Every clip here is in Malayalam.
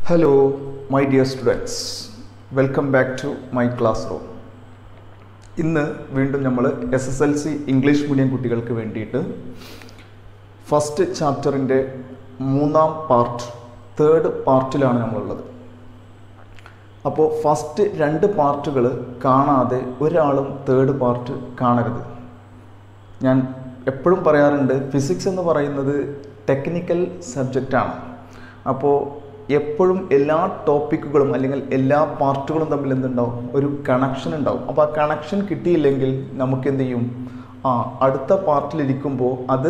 Hello, my dear students. Welcome back to my classroom. ഇന്ന് വീണ്ടും നമ്മൾ SSLC ഇംഗ്ലീഷ് മീഡിയം കുട്ടികൾക്ക് വേണ്ടിയിട്ട് ഫസ്റ്റ് ചാപ്റ്ററിൻ്റെ മൂന്നാം പാർട്ട് തേർഡ് പാർട്ടിലാണ് നമ്മളുള്ളത്. അപ്പോൾ ഫസ്റ്റ് രണ്ട് പാർട്ടുകൾ കാണാതെ ഒരാളും തേർഡ് പാർട്ട് കാണരുത്. ഞാൻ എപ്പോഴും പറയാറുണ്ട്, ഫിസിക്സ് എന്ന് പറയുന്നത് ടെക്നിക്കൽ സബ്ജക്റ്റാണ്. അപ്പോൾ എപ്പോഴും എല്ലാ ടോപ്പിക്കുകളും അല്ലെങ്കിൽ എല്ലാ പാർട്ടുകളും തമ്മിൽ എന്തുണ്ടാവും, ഒരു കണക്ഷൻ ഉണ്ടാവും. അപ്പോൾ ആ കണക്ഷൻ കിട്ടിയില്ലെങ്കിൽ നമുക്ക് എന്ത് ചെയ്യും, അടുത്ത പാർട്ടിലിരിക്കുമ്പോൾ അത്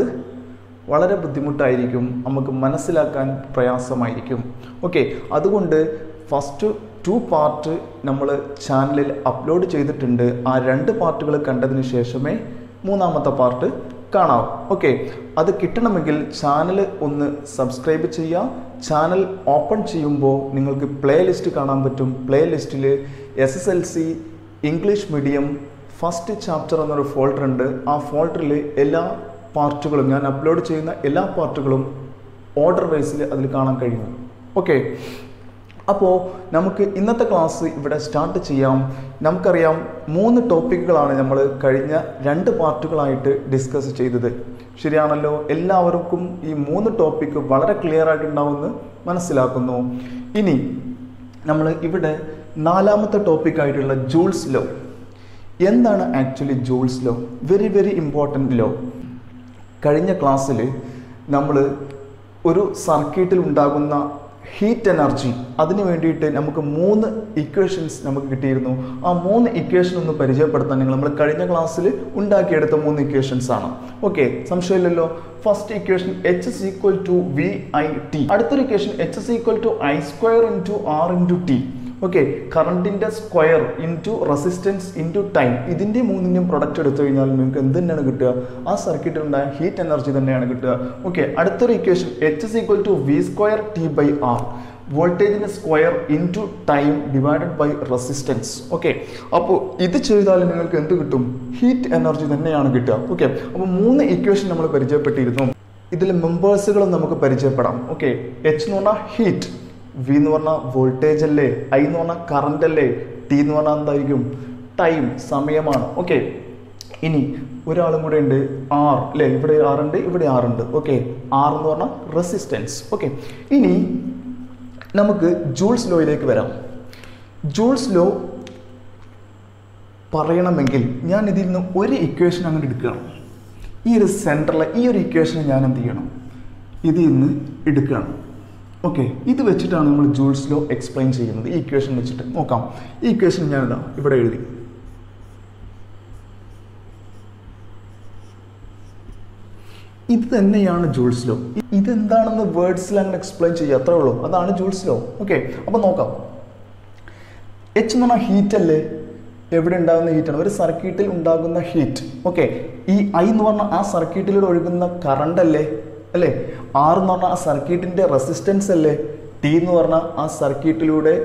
വളരെ ബുദ്ധിമുട്ടായിരിക്കും, നമുക്ക് മനസ്സിലാക്കാൻ പ്രയാസമായിരിക്കും. ഓക്കെ, അതുകൊണ്ട് ഫസ്റ്റ് 2 പാർട്ട് നമ്മൾ ചാനലിൽ അപ്ലോഡ് ചെയ്തിട്ടുണ്ട്. ആ 2 പാർട്ടുകൾ കണ്ടതിന് ശേഷമേ മൂന്നാമത്തെ പാർട്ട് കാണാം. ഓക്കെ, അത് കിട്ടണമെങ്കിൽ ചാനൽ ഒന്ന് സബ്സ്ക്രൈബ് ചെയ്യുക. ചാനൽ ഓപ്പൺ ചെയ്യുമ്പോൾ നിങ്ങൾക്ക് പ്ലേ ലിസ്റ്റ് കാണാൻ പറ്റും. പ്ലേ ലിസ്റ്റിൽ SSLC English medium first chapter എന്നൊരു ഫോൾഡർ ഉണ്ട്. ആ ഫോൾഡറിൽ എല്ലാ പാർട്ടുകളും, ഞാൻ അപ്ലോഡ് ചെയ്യുന്ന എല്ലാ പാർട്ടുകളും ഓർഡർ വൈസിൽ അതിൽ കാണാൻ കഴിയും. ഓക്കെ, അപ്പോൾ നമുക്ക് ഇന്നത്തെ ക്ലാസ് ഇവിടെ സ്റ്റാർട്ട് ചെയ്യാം. നമുക്കറിയാം 3 ടോപ്പിക്കുകളാണ് നമ്മൾ കഴിഞ്ഞ 2 പാർട്ടുകളായിട്ട് ഡിസ്കസ് ചെയ്തത്. ശരിയാണല്ലോ? എല്ലാവർക്കും ഈ 3 ടോപ്പിക്ക് വളരെ ക്ലിയർ ആയിട്ടുണ്ടാവുമെന്ന് മനസ്സിലാക്കുന്നു. ഇനി നമ്മൾ ഇവിടെ 4ാമത്തെ ടോപ്പിക്കായിട്ടുള്ള ജൂൾസ് ലോ. എന്താണ് actually joule's law? Very very important law. കഴിഞ്ഞ ക്ലാസ്സിൽ നമ്മൾ ഒരു സർക്യൂട്ടിൽ ഉണ്ടാകുന്ന ഹീറ്റ് എനർജി, അതിന് വേണ്ടിയിട്ട് നമുക്ക് 3 ഇക്വേഷൻസ് നമുക്ക് കിട്ടിയിരുന്നു. ആ 3 ഇക്വേഷൻ ഒന്ന് പരിചയപ്പെടുത്താൻ നമ്മൾ കഴിഞ്ഞ ക്ലാസ്സിൽ ഉണ്ടാക്കിയെടുത്ത 3 ഇക്വേഷൻസ് ആണ്. ഓക്കെ, സംശയമില്ലല്ലോ. First equation H is equal to VIT. അടുത്തൊരു equation H is equal to I square into R into T. Okay, കറണ്ടിൻ്റെ square into resistance into time. ഇതിൻ്റെ 3ൻ്റെയും പ്രൊഡക്റ്റ് എടുത്തു കഴിഞ്ഞാൽ നിങ്ങൾക്ക് എന്ത് തന്നെയാണ് കിട്ടുക? ആ സർക്യൂട്ടിൽ ഉണ്ടായ ഹീറ്റ് എനർജി തന്നെയാണ് കിട്ടുക. ഓക്കെ, അടുത്തൊരു equation H is equal to V square T by R. വോൾട്ടേജിൻ്റെ square into time divided by resistance. Okay, അപ്പോൾ ഇത് ചെയ്താൽ നിങ്ങൾക്ക് എന്ത് കിട്ടും? ഹീറ്റ് എനർജി തന്നെയാണ് കിട്ടുക. ഓക്കെ, അപ്പോൾ 3 ഇക്വേഷൻ നമ്മൾ പരിചയപ്പെട്ടിരുന്നു. ഇതിൽ മെമ്പേഴ്സുകളും നമുക്ക് പരിചയപ്പെടാം. ഓക്കെ, H എന്ന് പറഞ്ഞാൽ ഹീറ്റ്, V എന്ന് പറഞ്ഞാൽ വോൾട്ടേജ് അല്ലേ, I എന്ന് പറഞ്ഞാൽ കറണ്ട് അല്ലേ, T എന്ന് പറഞ്ഞാൽ എന്തായിരിക്കും? ടൈം, സമയമാണ്. ഓക്കെ, ഇനി ഒരാളും കൂടെ ഉണ്ട്, R അല്ലേ. ഇവിടെ R ഉണ്ട്, ഇവിടെ R ഉണ്ട്. ഓക്കെ, R എന്ന് പറഞ്ഞാൽ റെസിസ്റ്റൻസ്. ഓക്കെ, ഇനി നമുക്ക് ജൂൾസ് ലോയിലേക്ക് വരാം. ജൂൾസ് ലോ പറയണമെങ്കിൽ ഞാൻ ഇതിൽ നിന്ന് ഒരു ഇക്വേഷൻ അങ്ങോട്ട് എടുക്കണം. ഈ ഒരു സെൻറ്ററിലെ ഈ ഒരു ഇക്വേഷൻ ഞാൻ എന്ത് ചെയ്യണം? ഇതിൽ നിന്ന് എടുക്കണം. ഓക്കെ, ഇത് വെച്ചിട്ടാണ് നമ്മൾ ജൂൾസ് ലോ എക്സ്പ്ലെയിൻ ചെയ്യുന്നത്. ഈ ഇക്വേഷൻ വെച്ചിട്ട് നോക്കാം. ഈ ഇക്വേഷൻ ഞാനിതാ ഇവിടെ എഴുതി. ഇത് തന്നെയാണ് ജൂൾസ് ലോ. ഇതെന്താണെന്ന് വേർഡ്സിൽ അങ്ങനെ എക്സ്പ്ലെയിൻ ചെയ്യുക, അത്രേ ഉള്ളൂ. അതാണ് ജൂൾസ് ലോ. ഓക്കെ, അപ്പോൾ നോക്കാം. H എന്ന് പറഞ്ഞാൽ ഹീറ്റ് അല്ലേ, എവിടെ ഉണ്ടാകുന്ന ഹീറ്റാണ്? ഒരു സർക്യൂട്ടിൽ ഉണ്ടാകുന്ന ഹീറ്റ്. ഓക്കെ, ഈ I എന്ന് പറഞ്ഞാൽ ആ സർക്യൂട്ടിലൂടെ ഒഴുകുന്ന കറണ്ട് അല്ലേ, അല്ലേ. R എന്ന് പറഞ്ഞാൽ ആ സർക്യൂട്ടിൻ്റെ റെസിസ്റ്റൻസ് അല്ലേ. T എന്ന് പറഞ്ഞാൽ ആ സർക്യൂട്ടിലൂടെ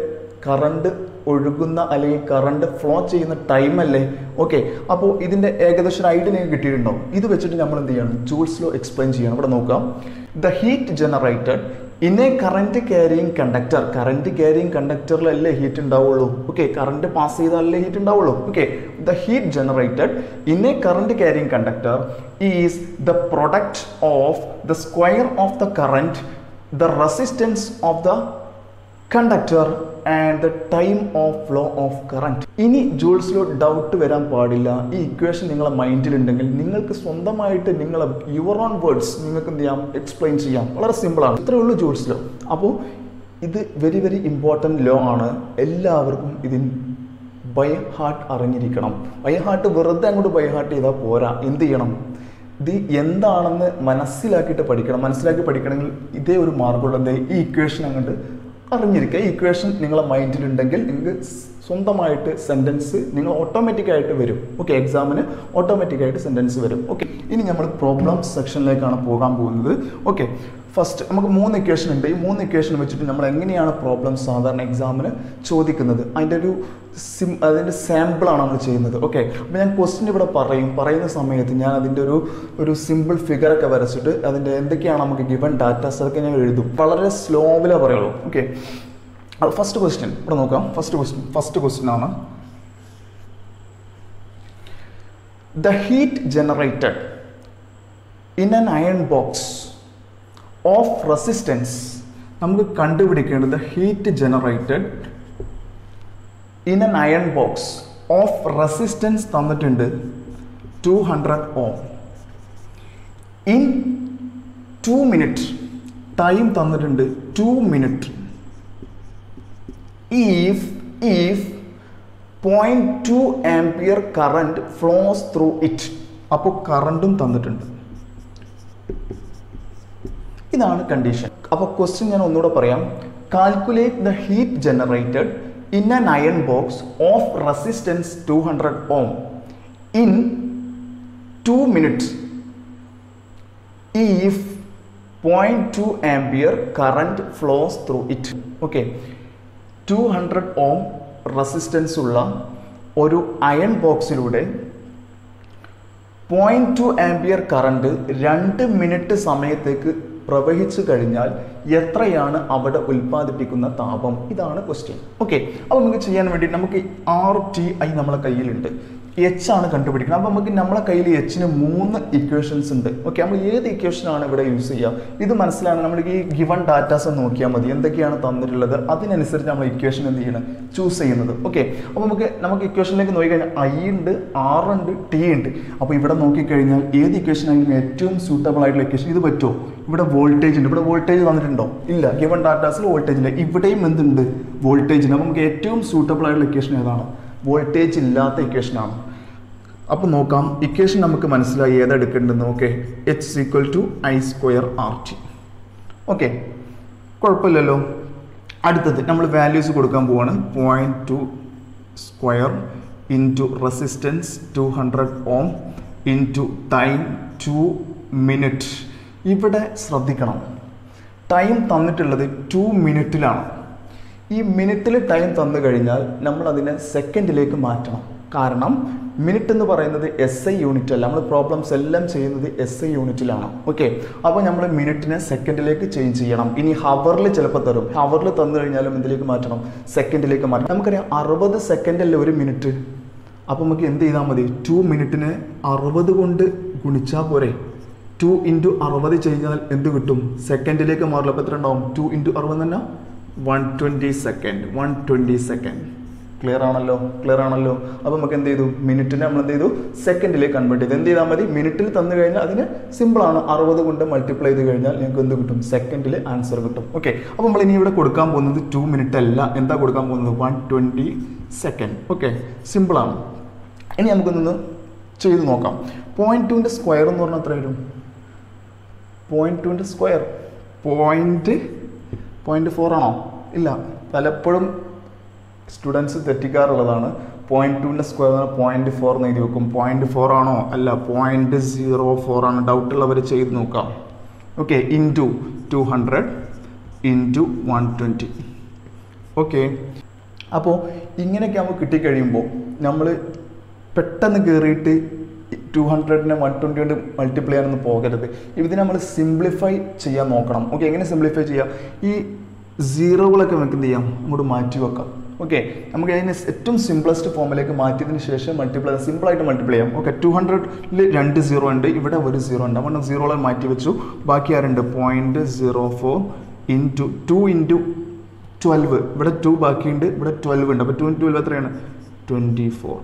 കറണ്ട് ഒഴുകുന്ന അല്ലെങ്കിൽ കറണ്ട് ഫ്ലോ ചെയ്യുന്ന ടൈം അല്ലേ. ഓക്കെ, അപ്പോൾ ഇതിൻ്റെ ഏകദേശം ഒരു ഐഡിയ നിങ്ങൾക്ക് കിട്ടിയിട്ടുണ്ടാവും. ഇത് വെച്ചിട്ട് നമ്മൾ എന്ത് ചെയ്യണം? ജൂൾസ് ലോ എക്സ്പ്ലെയിൻ ചെയ്യണം. ഇവിടെ നോക്കാം. The heat generated in a current carrying conductor. Current carrying കണ്ടക്ടറിലല്ലേ ഹീറ്റ് ഉണ്ടാവുള്ളൂ. ഓക്കെ, കറണ്ട് പാസ് ചെയ്താലല്ലേ ഹീറ്റ് ഉണ്ടാവുള്ളൂ. Okay, the heat generated in a current carrying conductor is the product of the square of the current, the resistance of the conductor and the time of flow of current. ഇനി ജൂൾസ് ലോ ഡൗട്ട് വരാൻ പാടില്ല. ഈ ഇക്വേഷൻ നിങ്ങളെ മൈൻഡിലുണ്ടെങ്കിൽ നിങ്ങൾക്ക് സ്വന്തമായിട്ട് നിങ്ങളെ യുവർ ഓൺ വേർഡ്സ് നിങ്ങൾക്ക് എന്ത് ചെയ്യാം? എക്സ്പ്ലെയിൻ ചെയ്യാം. വളരെ സിമ്പിളാണ്. ഇത്രയേ ഉള്ളൂ ജൂൾസ് ലോ. അപ്പോൾ ഇത് വെരി വെരി ഇമ്പോർട്ടൻറ്റ് ലോ ആണ്. എല്ലാവർക്കും ഇതിന് ബൈ ഹാർട്ട് അറിഞ്ഞിരിക്കണം. ബൈ ഹാർട്ട് വെറുതെ അങ്ങോട്ട് ബൈ ഹാർട്ട് ചെയ്താൽ പോരാ. എന്ത് ചെയ്യണം? ഇത് എന്താണെന്ന് മനസ്സിലാക്കിയിട്ട് പഠിക്കണം. മനസ്സിലാക്കി പഠിക്കണമെങ്കിൽ ഇതേ ഒരു മാർഗമുള്ള ഈ ഇക്വേഷൻ അങ്ങോട്ട് അറിഞ്ഞിരിക്കുക. ഈ ഇക്വേഷൻ നിങ്ങളെ മൈൻഡിലുണ്ടെങ്കിൽ നിങ്ങൾക്ക് സ്വന്തമായിട്ട് സെൻറ്റൻസ് നിങ്ങൾ ഓട്ടോമാറ്റിക്കായിട്ട് വരും. ഓക്കെ, എക്സാമിന് ഓട്ടോമാറ്റിക്കായിട്ട് സെൻറ്റൻസ് വരും. ഓക്കെ, ഇനി നമ്മൾ പ്രോബ്ലം സെക്ഷനിലേക്കാണ് പോകാൻ പോകുന്നത്. ഓക്കെ, ഫസ്റ്റ് നമുക്ക് 3 ഇക്വേഷൻ ഉണ്ട്. ഈ 3 ഇക്വേഷൻ വെച്ചിട്ട് നമ്മൾ എങ്ങനെയാണ് പ്രോബ്ലം സാധാരണ എക്സാമിന് ചോദിക്കുന്നത് അതിൻ്റെ സാമ്പിളാണ് നമ്മൾ ചെയ്യുന്നത്. ഓക്കെ, അപ്പോൾ ഞാൻ ക്വസ്റ്റ്യൻ ഇവിടെ പറയുന്ന സമയത്ത് ഞാൻ അതിൻ്റെ ഒരു സിമ്പിൾ ഫിഗറൊക്കെ വരച്ചിട്ട് അതിൻ്റെ എന്തൊക്കെയാണ് നമുക്ക് ഗിവൺ ഡാറ്റാസ് അതൊക്കെ ഞാൻ എഴുതും. വളരെ സ്ലോവിലേ പറയുള്ളൂ. ഓക്കെ, ഫസ്റ്റ് ക്വസ്റ്റ്യൻ ഇവിടെ നോക്കാം. ഫസ്റ്റ് ക്വസ്റ്റ്യൻ ആണ് the heat generated in an iron box of resistance. നമുക്ക് കണ്ടുപിടിക്കേണ്ടത് heat generated in an iron box of resistance തന്നിട്ടുണ്ട് 200 ohm in 2 minutes. ടൈം തന്നിട്ടുണ്ട് 2 minutes. if 0.2 ampere current flows through it. അപ്പോൾ കറണ്ടും തന്നിട്ടുണ്ട്. ഇതാണ് കണ്ടീഷൻ. അപ്പോൾ ക്വസ്റ്റ്യൻ ഞാൻ ഒന്നുകൂടെ പറയാം. Calculate the heat generated in an iron box of resistance 200 ohm in 2 minutes if 0.2 ampere current flows through it. Okay, 200 ohm resistance ഉള്ള ഒരു അയൺ ബോക്സിലൂടെ 0.2 ആംപിയർ കറണ്ട് 2 മിനിറ്റ് സമയത്തേക്ക് പ്രവഹിച്ചു കഴിഞ്ഞാൽ എത്രയാണ് അവിടെ ഉൽപ്പാദിപ്പിക്കുന്ന താപം? ഇതാണ് ക്വസ്റ്റ്യൻ. ഓക്കെ, അപ്പോൾ നമുക്ക് ചെയ്യാൻ വേണ്ടി നമുക്ക് RTI നമ്മളെ കയ്യിലുണ്ട്. എച്ച് ആണ് കണ്ടുപിടിക്കുന്നത്. അപ്പോൾ നമുക്ക് നമ്മളെ കയ്യിൽ എച്ചിന് 3 ഇക്വേഷൻസ് ഉണ്ട്. ഓക്കെ, നമ്മൾ ഏത് ഇക്വേഷനാണ് ഇവിടെ യൂസ് ചെയ്യുക? ഇത് മനസ്സിലാണ്. നമ്മൾ ഈ ഗിവൺ ഡാറ്റാസ് നോക്കിയാൽ മതി, എന്തൊക്കെയാണ് തന്നിട്ടുള്ളത്, അതിനനുസരിച്ച് നമ്മൾ ഇക്വേഷൻ എന്ത് ചെയ്യണം, ചൂസ് ചെയ്യുന്നത്. ഓക്കെ, അപ്പോൾ നമുക്ക് ഇക്വേഷനിലേക്ക് നോക്കിക്കഴിഞ്ഞാൽ I ഉണ്ട്, R ഉണ്ട്, T ഉണ്ട്. അപ്പോൾ ഇവിടെ നോക്കിക്കഴിഞ്ഞാൽ ഏത് ഇക്വേഷൻ ആയിരിക്കും ഏറ്റവും സൂട്ടബിൾ ആയിട്ടുള്ള ഇക്വേഷൻ? ഇത് പറ്റുമോ? ഇവിടെ വോൾട്ടേജ് ഉണ്ട്. ഇവിടെ വോൾട്ടേജ് തന്നിട്ടുണ്ടോ? ഇല്ല, ഗിവൺ ഡാറ്റാസിൽ വോൾട്ടേജ് ഇല്ല. ഇവിടെയും എന്തുണ്ട്? വോൾട്ടേജ് ഉണ്ട്. അപ്പോൾ നമുക്ക് ഏറ്റവും സൂട്ടബിൾ ആയിട്ടുള്ള ഇക്വേഷൻ ഏതാണ്? വോൾട്ടേജ് ഇല്ലാത്ത ഇക്വേഷനാണ്. അപ്പോൾ നോക്കാം, ഇക്വേഷൻ നമുക്ക് മനസ്സിലായി ഏതെടുക്കേണ്ടതെന്ന്. Okay, H=I² RT. ഓക്കെ, കുഴപ്പമില്ലല്ലോ. അടുത്തത് നമ്മൾ വാല്യൂസ് കൊടുക്കാൻ പോവാണ്. 0.2² into resistance 200 ohm into time 2 minutes. ഇവിടെ ശ്രദ്ധിക്കണം, ടൈം തന്നിട്ടുള്ളത് 2 മിനിറ്റിലാണ്. ഈ മിനിറ്റിൽ ടൈം തന്നു കഴിഞ്ഞാൽ നമ്മൾ അതിനെ സെക്കൻഡിലേക്ക് മാറ്റണം. കാരണം മിനിറ്റ് എന്ന് പറയുന്നത് SI യൂണിറ്റ് അല്ല. നമ്മൾ പ്രോബ്ലംസ് എല്ലാം ചെയ്യുന്നത് SI യൂണിറ്റിലാണ്. ഓക്കെ, അപ്പോൾ നമ്മൾ മിനിറ്റിനെ സെക്കൻഡിലേക്ക് ചേഞ്ച് ചെയ്യണം. ഇനി ഹവറിൽ ചിലപ്പോൾ തരും. ഹവറിൽ തന്നു കഴിഞ്ഞാലും എന്തിലേക്ക് മാറ്റണം? സെക്കൻഡിലേക്ക് മാറ്റണം. നമുക്കറിയാം 60 സെക്കൻഡല്ലേ ഒരു മിനിറ്റ്. അപ്പോൾ നമുക്ക് എന്ത് ചെയ്താൽ മതി? 2 മിനിറ്റിനെ 60 കൊണ്ട് ഗുണിച്ചാൽ പോരെ. 2 × 60 ചെയ്താൽ എന്ത് കിട്ടും? സെക്കൻഡിലേക്ക് മാറില്ല. അപ്പോൾ എത്ര ഉണ്ടാവും? 2 × 60 തന്നെ 120 സെക്കൻഡ്. 120 സെക്കൻഡ്. ക്ലിയർ ആണല്ലോ? അപ്പോൾ നമുക്ക് എന്ത് ചെയ്തു? മിനിറ്റിനെ നമ്മൾ എന്ത് ചെയ്തു? സെക്കൻഡിലേക്ക് കൺവേർട്ട് ചെയ്തു. എന്ത് ചെയ്താൽ മതി? മിനിറ്റിൽ തന്നു കഴിഞ്ഞാൽ അതിന് സിമ്പിളാണ്. 60 കൊണ്ട് മൾട്ടിപ്ലൈ ചെയ്ത് കഴിഞ്ഞാൽ നിങ്ങൾക്ക് എന്ത് കിട്ടും? സെക്കൻഡിൽ ആൻസർ കിട്ടും. ഓക്കെ, അപ്പോൾ നമ്മൾ ഇനി ഇവിടെ കൊടുക്കാൻ പോകുന്നത് 2 മിനിറ്റ് അല്ല. എന്താ കൊടുക്കാൻ പോകുന്നത്? 120 സെക്കൻഡ്. ഓക്കെ, സിമ്പിളാണ്. ഇനി നമുക്കൊന്ന് ചെയ്ത് നോക്കാം. 0.2ൻ്റെ സ്ക്വയർ എന്ന് പറഞ്ഞാൽ എത്ര വരും? 0.2ൻ്റെ സ്ക്വയർ 0.4 ആണോ? ഇല്ല, പലപ്പോഴും സ്റ്റുഡൻസ് തെറ്റിക്കാറുള്ളതാണ്. 0.2ൻ്റെ സ്ക്വയർ 0.4 എന്ന് എഴുതി വെക്കും. 0.4 ആണോ? അല്ല, 0.04 ആണ്. ഡൗട്ടുള്ളവർ ചെയ്ത് നോക്കാം. Okay, into 200 into 120. ഓക്കെ, അപ്പോൾ ഇങ്ങനെയൊക്കെ നമുക്ക് കിട്ടിക്കഴിയുമ്പോൾ നമ്മൾ പെട്ടെന്ന് കയറിയിട്ട് 200നെ 120 കൊണ്ട് മൾട്ടിപ്ലൈ ചെയ്യാനൊന്നും പോകരുത്. ഇതിനെ നമ്മൾ സിംപ്ലിഫൈ ചെയ്യാൻ നോക്കണം. ഓക്കെ, എങ്ങനെ സിംപ്ലിഫൈ ചെയ്യാം? ഈ സീറോകളൊക്കെ നമുക്ക് എന്ത് ചെയ്യാം? അങ്ങോട്ട് മാറ്റി വെക്കാം. ഓക്കെ, നമുക്ക് അതിന് ഏറ്റവും സിംപ്ലസ്റ്റ് ഫോമിലേക്ക് മാറ്റിയതിന് ശേഷം സിമ്പിളായിട്ട് മൾട്ടിപ്ലൈ ചെയ്യാം. ഓക്കെ, 200ൽ 2 0 ഉണ്ട്, ഇവിടെ 1 0 ഉണ്ട്. അപ്പോൾ 0 മാറ്റി വെച്ചു. ബാക്കി ആരുണ്ട്? 0.04 ഇൻറ്റു 2 × 12. ഇവിടെ 2 ബാക്കിയുണ്ട്, ഇവിടെ 12 ഉണ്ട്. അപ്പോൾ 2 × 12 എത്രയാണ്? 24.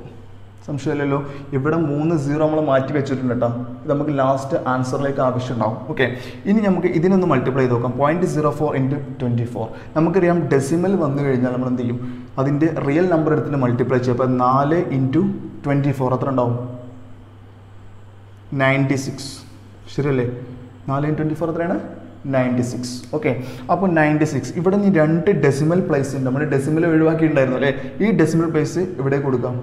സംശയമില്ലല്ലോ. ഇവിടെ 3 0 നമ്മൾ മാറ്റി വെച്ചിട്ടുണ്ട് കേട്ടോ. ഇത് നമുക്ക് ലാസ്റ്റ് ആൻസറിലേക്ക് ആവശ്യമുണ്ടാവും. ഓക്കെ, ഇനി നമുക്ക് ഇതിനൊന്ന് മൾട്ടിപ്ലൈ ചെയ്ത് നോക്കാം. 0.04 × 24. നമുക്കറിയാം ഡെസിമൽ വന്നു കഴിഞ്ഞാൽ നമ്മൾ എന്ത് ചെയ്യും? അതിൻ്റെ റിയൽ നമ്പർ എടുത്തിട്ട് മൾട്ടിപ്ലൈ ചെയ്യും. അപ്പോൾ 4 × 24 എത്ര ഉണ്ടാവും? 96. ശരിയല്ലേ? 4 × 24 എത്രയാണ്? 96. ഓക്കെ, അപ്പോൾ 96. ഇവിടെ നീ 2 ഡെസിമൽ പ്ലേസ് ഉണ്ട്. നമ്മൾ ഡെസിമൽ ഒഴിവാക്കിയിട്ടുണ്ടായിരുന്നു അല്ലേ? ഈ ഡെസിമൽ പ്ലേസ് ഇവിടെ കൊടുക്കാം,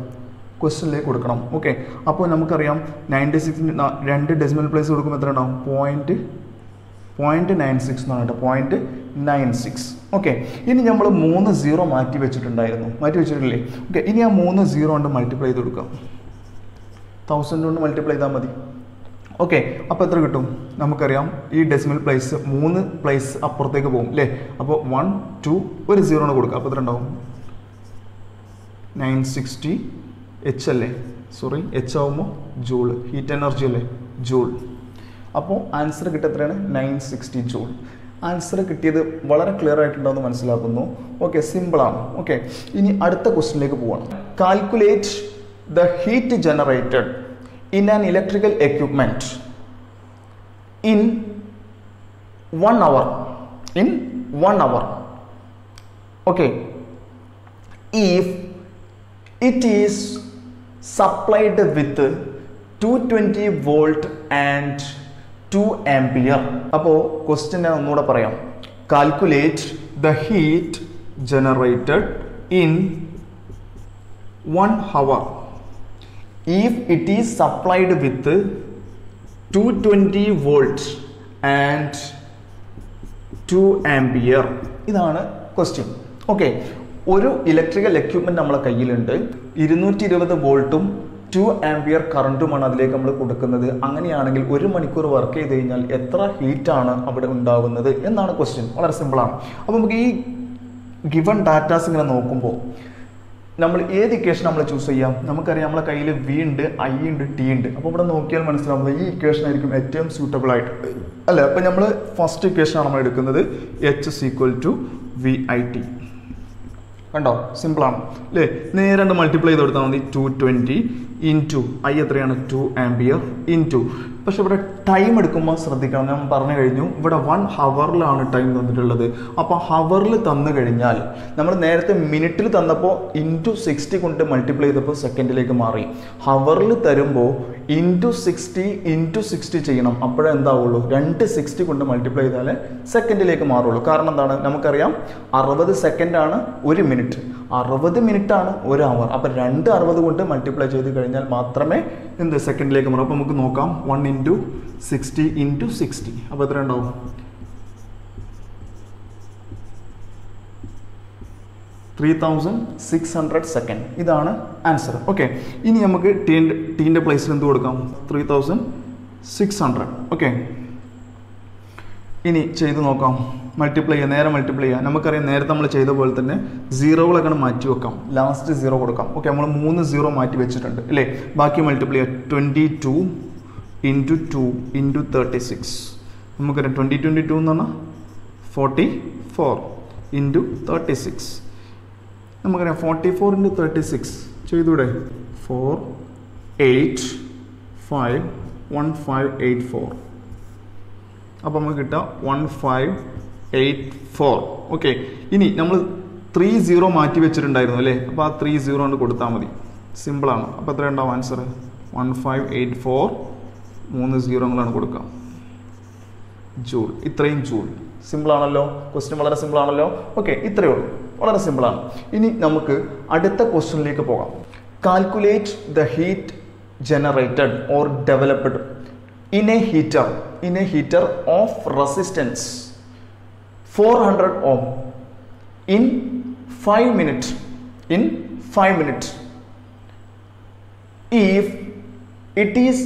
ക്വസ്റ്റ്യനിലേക്ക് കൊടുക്കണം. ഓക്കെ, അപ്പോൾ നമുക്കറിയാം 96ന് 2 ഡെസിമൽ പ്ലേസ് കൊടുക്കുമ്പോൾ എത്ര ഉണ്ടാവും? 0.96 എന്നാണ് കേട്ടോ. 0.96. ഓക്കെ, ഇനി നമ്മൾ 3 0 മാറ്റി വെച്ചിട്ടില്ലേ? ഓക്കെ, ഇനി ആ 3 0 കൊണ്ട് മൾട്ടിപ്ലൈ ചെയ്ത് കൊടുക്കാം. 1000 കൊണ്ട് മൾട്ടിപ്ലൈ ചെയ്താൽ മതി. ഓക്കെ, അപ്പോൾ എത്ര കിട്ടും? നമുക്കറിയാം ഈ ഡെസിമൽ പ്ലേസ് 3 പ്ലേസ് അപ്പുറത്തേക്ക് പോകും അല്ലേ. അപ്പോൾ 1 2 ഒരു 0 ആണ് കൊടുക്കുക. അപ്പോൾ എത്ര ഉണ്ടാവും? 960 H അല്ലേ, സോറി H ആവുമ്പോൾ ജൂൾ, ഹീറ്റ് എനർജി അല്ലേ, ജൂൾ. അപ്പോൾ ആൻസർ കിട്ടിയ എത്രയാണ്? 960 ജൂൾ. ആൻസർ കിട്ടിയത് വളരെ ക്ലിയർ ആയിട്ടുണ്ടെന്ന് മനസ്സിലാക്കുന്നു. ഓക്കെ, സിമ്പിളാണ്. ഓക്കെ, ഇനി അടുത്ത ക്വസ്റ്റ്യനിലേക്ക് പോവാണ്. Calculate the heat generated in an electrical equipment in 1 hour. In 1 hour. Okay. If it is supplied with 220 volt and 2 ampere. അപ്പോൾ ക്വസ്റ്റ്യൻ ഞാൻ ഒന്നുകൂടെ പറയാം. Calculate the heat generated in 1 hour. If it is supplied with 220 volts and 2 ampere. ഇതാണ് ക്വസ്റ്റ്യൻ. ഓക്കെ, ഒരു ഇലക്ട്രിക്കൽ എക്യുപ്മെൻറ്റ് നമ്മളെ കയ്യിലുണ്ട്. 220 വോൾട്ടും 2 ആംപിയർ കറണ്ടുമാണ് അതിലേക്ക് നമ്മൾ കൊടുക്കുന്നത്. അങ്ങനെയാണെങ്കിൽ 1 മണിക്കൂർ വർക്ക് ചെയ്ത് കഴിഞ്ഞാൽ എത്ര ഹീറ്റാണ് അവിടെ ഉണ്ടാകുന്നത് എന്നാണ് ക്വസ്റ്റ്യൻ. വളരെ സിമ്പിളാണ്. അപ്പോൾ നമുക്ക് ഈ ഗിവൺ ഡാറ്റാസ് ഇങ്ങനെ നോക്കുമ്പോൾ നമ്മൾ ഏത് ഇക്വേഷൻ നമ്മൾ ചൂസ് ചെയ്യാം? നമുക്കറിയാം നമ്മളെ കയ്യിൽ വി ഉണ്ട്, ഐ ഉണ്ട്, ടി ഉണ്ട്. അപ്പോൾ ഇവിടെ നോക്കിയാൽ മനസ്സിലാവുന്നത് ഈ ഇക്വേഷൻ ആയിരിക്കും ഏറ്റവും സ്യൂട്ടബിൾ ആയിട്ട് അല്ലേ. അപ്പോൾ നമ്മൾ ഫസ്റ്റ് ഇക്വേഷനാണ് നമ്മൾ എടുക്കുന്നത്. H is equal to VIT. കണ്ടോ, സിമ്പിളാണ് അല്ലേ. നേരെ മൾട്ടിപ്ലൈ ചെയ്ത് കൊടുത്താൽ മതി. 220 ഇൻറ്റു ഐ എത്രയാണ്? 2 ആംപിയർ ഇൻറ്റു. പക്ഷെ ഇവിടെ ടൈം എടുക്കുമ്പോൾ ശ്രദ്ധിക്കണം. ഞാൻ പറഞ്ഞു കഴിഞ്ഞു ഇവിടെ 1 ഹവറിലാണ് ടൈം തന്നിട്ടുള്ളത്. അപ്പോൾ ഹവറിൽ തന്നു കഴിഞ്ഞാൽ നമ്മൾ നേരത്തെ മിനിറ്റിൽ തന്നപ്പോൾ ഇൻറ്റു 60 കൊണ്ട് മൾട്ടിപ്ലൈ ചെയ്തപ്പോൾ സെക്കൻഡിലേക്ക് മാറി. ഹവറിൽ തരുമ്പോൾ ഇൻറ്റു 60 ചെയ്യണം. അപ്പോഴേ എന്താവുള്ളൂ? 2 60 കൊണ്ട് മൾട്ടിപ്ലൈ ചെയ്താലേ സെക്കൻഡിലേക്ക് മാറുള്ളൂ. കാരണം എന്താണ്? നമുക്കറിയാം 60 സെക്കൻഡാണ് 1 മിനിറ്റ്, 60 മിനിറ്റ് ആണ് 1 അവർ. അപ്പോൾ 260 കൊണ്ട് മൾട്ടിപ്ലൈ ചെയ്ത് കഴിഞ്ഞാൽ മാത്രമേ എന്ത് സെക്കൻഡിലേക്ക് മാറും. അപ്പോൾ നമുക്ക് നോക്കാം. 1 into 60 into 60. അപ്പോൾ എത്ര ഉണ്ടാവും? 3600 സെക്കൻഡ്. ഇതാണ് ആൻസർ. ഓക്കെ, ഇനി നമുക്ക് ടീൻ്റെ പ്ലേസിൽ എന്ത് കൊടുക്കാം? 3600. ഓക്കെ, ഇനി ചെയ്ത് നോക്കാം. മൾട്ടിപ്ലൈ ചെയ്യുക, നേരെ മൾട്ടിപ്ലൈ ചെയ്യുക. നമുക്കറിയാം നേരത്തെ നമ്മൾ ചെയ്ത പോലെ തന്നെ സീറോകളൊക്കെ മാറ്റി വെക്കാം. ലാസ്റ്റ് 0 കൊടുക്കാം. ഓക്കെ, നമ്മൾ 3 0 മാറ്റി വെച്ചിട്ടുണ്ട് അല്ലേ. ബാക്കി മൾട്ടിപ്ലൈ ചെയ്യുക. 22 into 2 into 36. നമുക്കറിയാം 20 എന്ന് പറഞ്ഞാൽ 44 into 36. നമുക്കറിയാം 44 into 36 ചെയ്തൂടെ? 4 8 5 1584. അപ്പോൾ നമുക്ക് കിട്ടുക 1584. ഓക്കെ, ഇനി നമ്മൾ 3 0 മാറ്റി വെച്ചിട്ടുണ്ടായിരുന്നു അല്ലേ. അപ്പോൾ ആ 3 0 കൊണ്ട് കൊടുത്താൽ മതി. സിമ്പിളാണ്. അപ്പോൾ എത്ര ഉണ്ടാവും ആൻസർ? 1584. 3 0 കൊടുക്കാം. ജൂൾ. ഇത്രയും ജൂൾ. സിമ്പിളാണല്ലോ. ക്വസ്റ്റ്യൻ വളരെ സിമ്പിളാണല്ലോ. ഓക്കെ, ഇത്രയേ ഉള്ളൂ. വളരെ സിമ്പിളാണ്. ഇനി നമുക്ക് അടുത്ത ക്വസ്റ്റ്യനിലേക്ക് പോകാം. Calculate the heat generated or developed in a heater of resistance 400 ohm in 5 minutes. If it is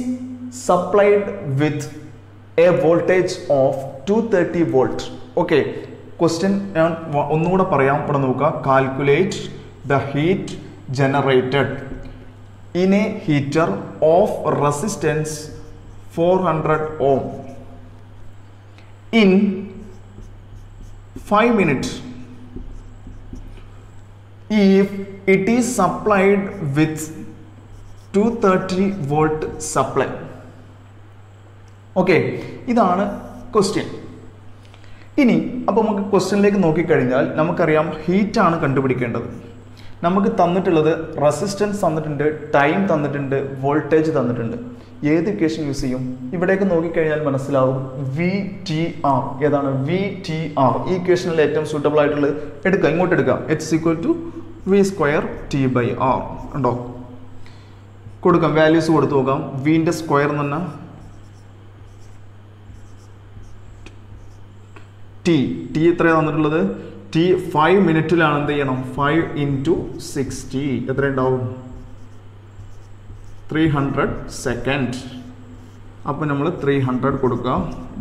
supplied with a voltage of 230 volt. Okay, question ഞാൻ ഒന്നുകൂടെ പറയാം. ഇവിടെ നോക്കുക. Calculate the heat generated in A heater of resistance 400 ohm in 5 minutes if it is supplied with 230 volt supply. Okay, ഇതാണ് ക്വസ്റ്റ്യൻ. ഇനി അപ്പോൾ നമുക്ക് ക്വസ്റ്റ്യനിലേക്ക് നോക്കിക്കഴിഞ്ഞാൽ നമുക്കറിയാം ഹീറ്റാണ് കണ്ടുപിടിക്കേണ്ടത്. നമുക്ക് തന്നിട്ടുള്ളത് റെസിസ്റ്റൻസ് തന്നിട്ടുണ്ട്, ടൈം തന്നിട്ടുണ്ട്, വോൾട്ടേജ് തന്നിട്ടുണ്ട്. ഏത് ഇക്വേഷൻ യൂസ് ചെയ്യും? ഇവിടേക്ക് നോക്കിക്കഴിഞ്ഞാൽ മനസ്സിലാവും VTR. ഏതാണ് VTR? ഈ ഇക്വേഷനിൽ ഏറ്റവും സൂട്ടബിൾ ആയിട്ടുള്ളത് എടുക്കുക. ഇങ്ങോട്ട് എടുക്കുക. H = V²T/R. ഉണ്ടോ? കൊടുക്കാം. വാല്യൂസ് കൊടുത്തു നോക്കാം. വിന്റെ സ്ക്വയർ എന്ന് പറഞ്ഞാൽ ടി എത്രയാണ് തന്നിട്ടുള്ളത്? ടി 5 മിനിറ്റിലാണ്. എന്ത് ചെയ്യണം? 5 into 60 എത്ര ഉണ്ടാവും? 300 സെക്കൻഡ്. അപ്പോൾ നമ്മൾ 300 കൊടുക്കുക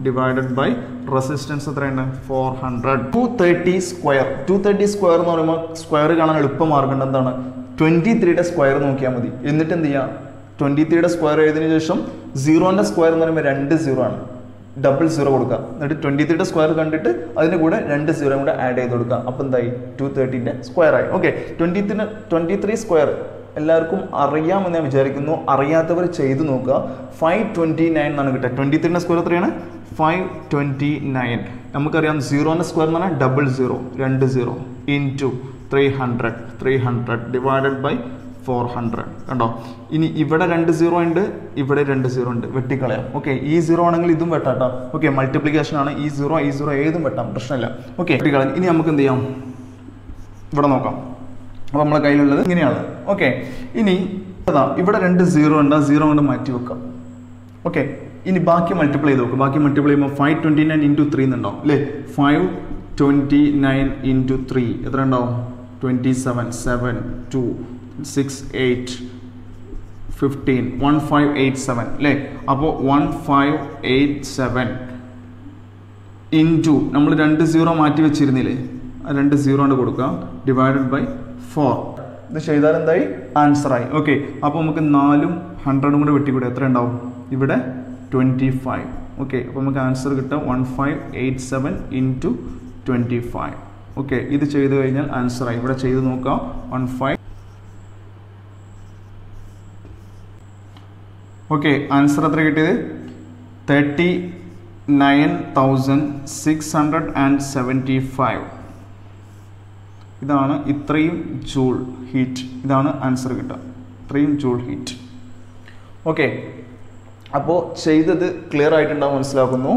ഡിവൈഡഡ് ബൈ റെസിസ്റ്റൻസ് എത്രയാണ് 400. 230 സ്ക്വയർ. 230 സ്ക്വയർ എന്ന് പറയുമ്പോൾ സ്ക്വയർ കാണാൻ എളുപ്പ മാർഗം എന്താണ് 23യുടെ സ്ക്വയർ നോക്കിയാൽ മതി. എന്നിട്ട് എന്ത് ചെയ്യുക 23യുടെ സ്ക്വയർ എഴുതിയതിനു ശേഷം 0ന്റെ സ്ക്വയർ എന്ന് പറയുമ്പോൾ 2 0 ആണ്. ഡബിൾ 0 കൊടുക്കുക. എന്നിട്ട് 23യുടെ സ്ക്വയർ കണ്ടിട്ട് അതിന് കൂടെ 2 0 കൂടെ ആഡ് ചെയ്ത് കൊടുക്കുക. അപ്പോൾ എന്തായി 230ന്റെ സ്ക്വയർ ആയി. ഓക്കെ, 23 സ്ക്വയർ എല്ലാവർക്കും അറിയാമെന്ന് ഞാൻ വിചാരിക്കുന്നു. അറിയാത്തവർ ചെയ്ത് നോക്കുക. 529 എന്നാണ് കിട്ടുക. 23ന്റെ സ്ക്വയർ എത്രയാണ് 529. നമുക്കറിയാം 0ന്റെ സ്ക്വയർ എന്ന് പറഞ്ഞാൽ ഡബിൾ 0 2 0 ഇൻറ്റു 300 ഡിവൈഡഡ് ബൈ 400. കണ്ടോ, ഇനി ഇവിടെ 2 0 ഉണ്ട്, ഇവിടെ 2 0 ഉണ്ട്, വെട്ടിക്കളയാം. ഓക്കെ, ഈ 0 ആണെങ്കിൽ ഇതും വെട്ടാട്ടോ. ഓക്കെ, മൾട്ടിപ്ലിക്കേഷൻ ആണ്. ഈ 0 ഏതും വെട്ടാം, പ്രശ്നമില്ല. ഓക്കെ, വെട്ടിക്കളയാം. ഇനി നമുക്ക് എന്ത് ചെയ്യാം, ഇവിടെ നോക്കാം. അപ്പോൾ നമ്മളെ കയ്യിലുള്ളത് ഇങ്ങനെയാണ്. ഓക്കെ, ഇനി ഇവിടെ 2 0 ഉണ്ട്, 0 കൊണ്ട് മാറ്റി വെക്കാം. ഓക്കെ, ഇനി ബാക്കി മൾട്ടിപ്ലൈ ചെയ്ത് നോക്കും. ബാക്കി മൾട്ടിപ്ലൈ ചെയ്യുമ്പോൾ 529 ഇൻറ്റു 3 എന്നുണ്ടാവും അല്ലേ. 529 ഇൻറ്റു 3 എത്ര ഉണ്ടാവും 27 7 2 6 8 15 1587 അല്ലേ. അപ്പോൾ 1587 ഇൻറ്റു നമ്മൾ 2 0 മാറ്റി വെച്ചിരുന്നില്ലേ, ആ 2 0 കൊണ്ട് കൊടുക്കുക ഡിവൈഡഡ് ബൈ 4. ഇത് ചെയ്താൽ എന്തായി ആൻസറായി. ഓക്കെ, അപ്പോൾ നമുക്ക് 4ഉം 100ഉം കൂടെ വെട്ടിക്കൂടെ എത്ര ഉണ്ടാവും ഇവിടെ 25. ഓക്കെ, അപ്പോൾ നമുക്ക് ആൻസർ കിട്ടുക 1587 ഇൻറ്റു 25. ഓക്കെ, ഇത് ചെയ്ത് കഴിഞ്ഞാൽ ആൻസറായി. ഇവിടെ ചെയ്ത് നോക്കാം. 15. ഓക്കെ, ആൻസർ എത്ര കിട്ടിയത് 39,675. ഇതാണ് ഇത്രയും ജൂൾ ഹീറ്റ്. ഇതാണ് ആൻസർ കിട്ടുക, ഇത്രയും ജൂൾ ഹീറ്റ്. ഓക്കെ, അപ്പോൾ ചെയ്തത് ക്ലിയർ ആയിട്ടുണ്ടാവും മനസ്സിലാക്കുന്നു.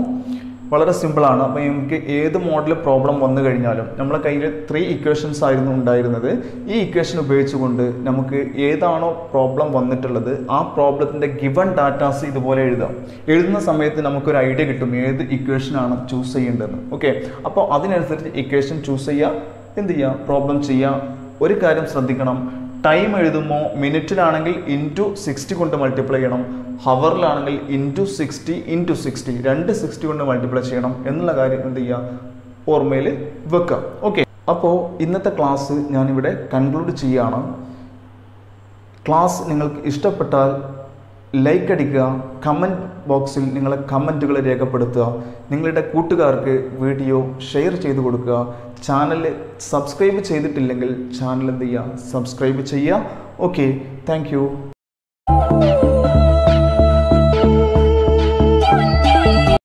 വളരെ സിമ്പിളാണ്. അപ്പോൾ നമുക്ക് ഏത് മോഡൽ പ്രോബ്ലം വന്നു കഴിഞ്ഞാലും നമ്മളെ കയ്യിൽ 3 ഇക്വേഷൻസ് ആയിരുന്നു ഉണ്ടായിരുന്നത്. ഈ ഇക്വേഷൻ ഉപയോഗിച്ചുകൊണ്ട് നമുക്ക് ഏതാണോ പ്രോബ്ലം വന്നിട്ടുള്ളത് ആ പ്രോബ്ലത്തിൻ്റെ ഗിവൺ ഡാറ്റാസ് ഇതുപോലെ എഴുതാം. എഴുതുന്ന സമയത്ത് നമുക്കൊരു ഐഡിയ കിട്ടും ഏത് ഇക്വേഷനാണ് ചൂസ് ചെയ്യേണ്ടതെന്ന്. ഓക്കെ, അപ്പോൾ അതിനനുസരിച്ച് ഇക്വേഷൻ ചൂസ് ചെയ്യുക, എന്ത് ചെയ്യുക പ്രോബ്ലം ചെയ്യുക. ഒരു കാര്യം ശ്രദ്ധിക്കണം, ടൈം എഴുതുമ്പോൾ മിനിറ്റിലാണെങ്കിൽ ഇൻറ്റു 60 കൊണ്ട് മൾട്ടിപ്ലൈ ചെയ്യണം, ഹവറിലാണെങ്കിൽ ഇൻറ്റു 60 ഇൻറ്റു 60 2 60 കൊണ്ട് മൾട്ടിപ്ലൈ ചെയ്യണം എന്നുള്ള കാര്യം എന്ത് ചെയ്യുക ഓർമ്മയിൽ വെക്കുക. ഓക്കെ, അപ്പോൾ ഇന്നത്തെ ക്ലാസ് ഞാനിവിടെ കൺക്ലൂഡ് ചെയ്യുകയാണ്. ക്ലാസ് നിങ്ങൾക്ക് ഇഷ്ടപ്പെട്ടാൽ ലൈക്ക് അടിക്കുക, കമൻറ്റ് ബോക്സിൽ നിങ്ങളെ കമൻറ്റുകൾ രേഖപ്പെടുത്തുക, നിങ്ങളുടെ കൂട്ടുകാർക്ക് വീഡിയോ ഷെയർ ചെയ്ത് കൊടുക്കുക. ചാനൽ സബ്സ്ക്രൈബ് ചെയ്തിട്ടില്ലെങ്കിൽ ചാനൽ എന്ത് ചെയ്യുക സബ്സ്ക്രൈബ് ചെയ്യുക. Okay, thank you.